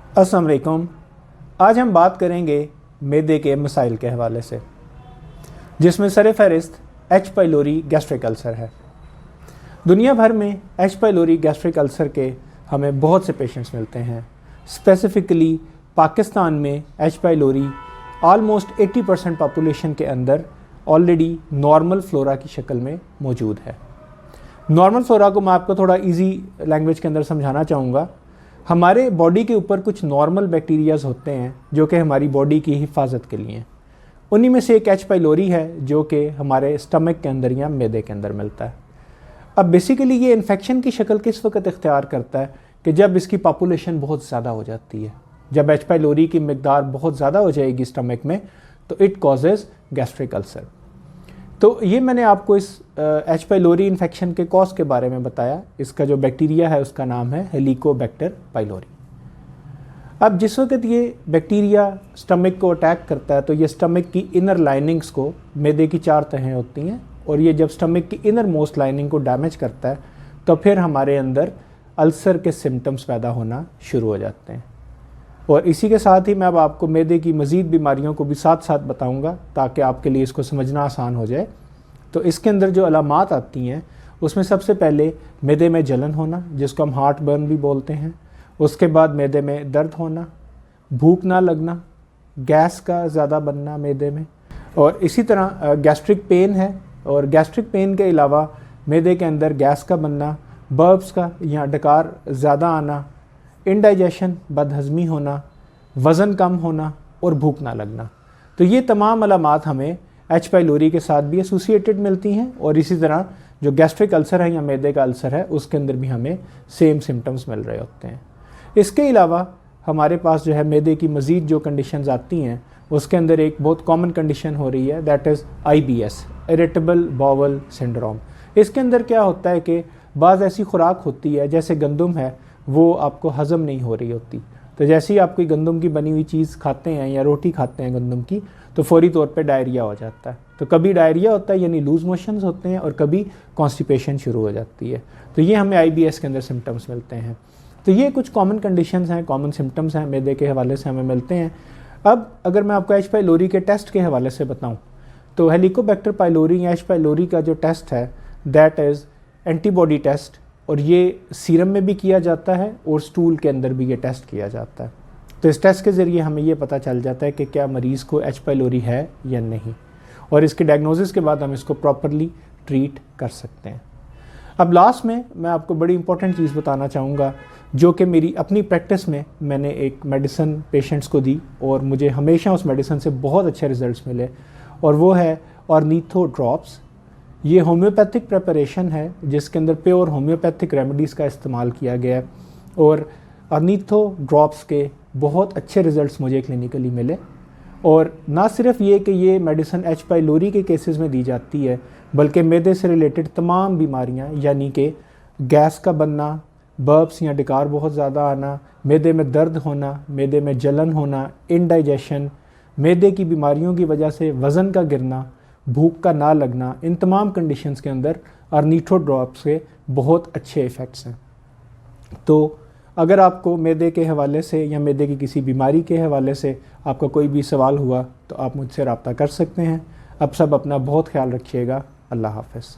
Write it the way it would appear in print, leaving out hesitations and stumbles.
अस्सलाम वालेकुम। आज हम बात करेंगे मैदे के मसाइल के हवाले से, जिसमें सर फहरिस्त एच पाइलोरी गैस्ट्रिक अल्सर है। दुनिया भर में एच पाइलोरी गैस्ट्रिक अल्सर के हमें बहुत से पेशेंट्स मिलते हैं। स्पेसिफ़िकली पाकिस्तान में एच पाइलोरी आलमोस्ट 80% पॉपुलेशन के अंदर ऑलरेडी नॉर्मल फ्लोरा की शक्ल में मौजूद है। नॉर्मल फ्लोरा को मैं आपको थोड़ा इजी लैंग्वेज के अंदर समझाना चाहूँगा। हमारे बॉडी के ऊपर कुछ नॉर्मल बैक्टीरियाज होते हैं जो कि हमारी बॉडी की हिफाजत के लिए हैं। उन्हीं में से एक एच पाइलोरी है जो कि हमारे स्टमक के अंदर या मैदे के अंदर मिलता है। अब बेसिकली ये इन्फेक्शन की शक्ल किस वक्त इख्तियार करता है कि जब इसकी पॉपुलेशन बहुत ज़्यादा हो जाती है। जब एच पाइलोरी की मिकदार बहुत ज़्यादा हो जाएगी स्टमक में तो इट कॉजेज़ गैस्ट्रिक अल्सर। तो ये मैंने आपको इस एच पाइलोरी इन्फेक्शन के कॉज के बारे में बताया। इसका जो बैक्टीरिया है उसका नाम है हेलिकोबैक्टर पाइलोरी। अब जिस वक्त ये बैक्टीरिया स्टमक को अटैक करता है तो ये स्टमक की इनर लाइनिंग्स को, मैदे की 4 तहें होती हैं, और ये जब स्टमक की इनर मोस्ट लाइनिंग को डैमेज करता है तो फिर हमारे अंदर अल्सर के सिम्टम्स पैदा होना शुरू हो जाते हैं। और इसी के साथ ही मैं अब आपको मैदे की मज़ीद बीमारियों को भी साथ साथ बताऊंगा ताकि आपके लिए इसको समझना आसान हो जाए। तो इसके अंदर जो अलामात आती हैं उसमें सबसे पहले मैदे में जलन होना, जिसको हम हार्ट बर्न भी बोलते हैं। उसके बाद मैदे में दर्द होना, भूख ना लगना, गैस का ज़्यादा बनना मैदे में, और इसी तरह गैस्ट्रिक पेन है। और गैस्ट्रिक पेन के अलावा मैदे के अंदर गैस का बनना, बर्ब्स का या डकार ज़्यादा आना, इंडाइजेशन बदहज़मी होना, वज़न कम होना और भूख ना लगना। तो ये तमाम अलामात हमें एच पाइलोरी के साथ भी एसोसिएटेड मिलती हैं। और इसी तरह जो गैस्ट्रिक अल्सर है या मैदे का अल्सर है उसके अंदर भी हमें सेम सिम्टम्स मिल रहे होते हैं। इसके अलावा हमारे पास जो है मैदे की मज़ीद जो कंडीशंस आती हैं उसके अंदर एक बहुत कॉमन कंडीशन हो रही है, that is IBS, irritable bowel syndrome. इसके अंदर क्या होता है कि बाज़ ऐसी खुराक होती है जैसे गंदम है, वो आपको हज़म नहीं हो रही होती। तो जैसे ही आप कोई गंदम की बनी हुई चीज़ खाते हैं या रोटी खाते हैं गंदम की, तो फौरी तौर पे डायरिया हो जाता है। तो कभी डायरिया होता है यानी लूज़ मोशंस होते हैं, और कभी कॉन्स्टिपेशन शुरू हो जाती है। तो ये हमें IBS के अंदर सिम्टम्स मिलते हैं। तो ये कुछ कॉमन कंडीशंस हैं, कॉमन सिम्टम्स हैं मैदे के हवाले से हमें मिलते हैं। अब अगर मैं आपको एच पाइलोरी के टेस्ट के हवाले से बताऊँ तो हेलिकोबैक्टर पाइलोरी या एच पाइलोरी का जो टेस्ट है दैट इज़ एंटीबॉडी टेस्ट, और ये सीरम में भी किया जाता है और स्टूल के अंदर भी ये टेस्ट किया जाता है। तो इस टेस्ट के ज़रिए हमें ये पता चल जाता है कि क्या मरीज़ को एच पाइलोरी है या नहीं, और इसके डायग्नोसिस के बाद हम इसको प्रॉपरली ट्रीट कर सकते हैं। अब लास्ट में मैं आपको बड़ी इंपॉर्टेंट चीज़ बताना चाहूँगा जो कि मेरी अपनी प्रैक्टिस में मैंने एक मेडिसिन पेशेंट्स को दी और मुझे हमेशा उस मेडिसिन से बहुत अच्छे रिजल्ट्स मिले, और वो है ऑर्निथो ड्रॉप्स। ये होम्योपैथिक प्रिपरेशन है जिसके अंदर प्योर होम्योपैथिक रेमेडीज़ का इस्तेमाल किया गया है, और ऑर्निथो ड्रॉप्स के बहुत अच्छे रिज़ल्ट्स मुझे क्लिनिकली मिले। और ना सिर्फ ये कि ये मेडिसिन एच पाइलोरी के केसेस में दी जाती है, बल्कि मैदे से रिलेटेड तमाम बीमारियां यानी कि गैस का बनना, बर्ब्स या डकार बहुत ज़्यादा आना, मैदे में दर्द होना, मैदे में जलन होना, इंडाइजेशन, मैदे की बीमारियों की वजह से वज़न का गिरना, भूख का ना लगना, इन तमाम कंडीशंस के अंदर ऑर्निथो ड्रॉप्स के बहुत अच्छे इफ़ेक्ट्स हैं। तो अगर आपको मैदे के हवाले से या मैदे की किसी बीमारी के हवाले से आपका कोई भी सवाल हुआ तो आप मुझसे रब्ता कर सकते हैं। अब सब अपना बहुत ख्याल रखिएगा। अल्लाह हाफ़िज़।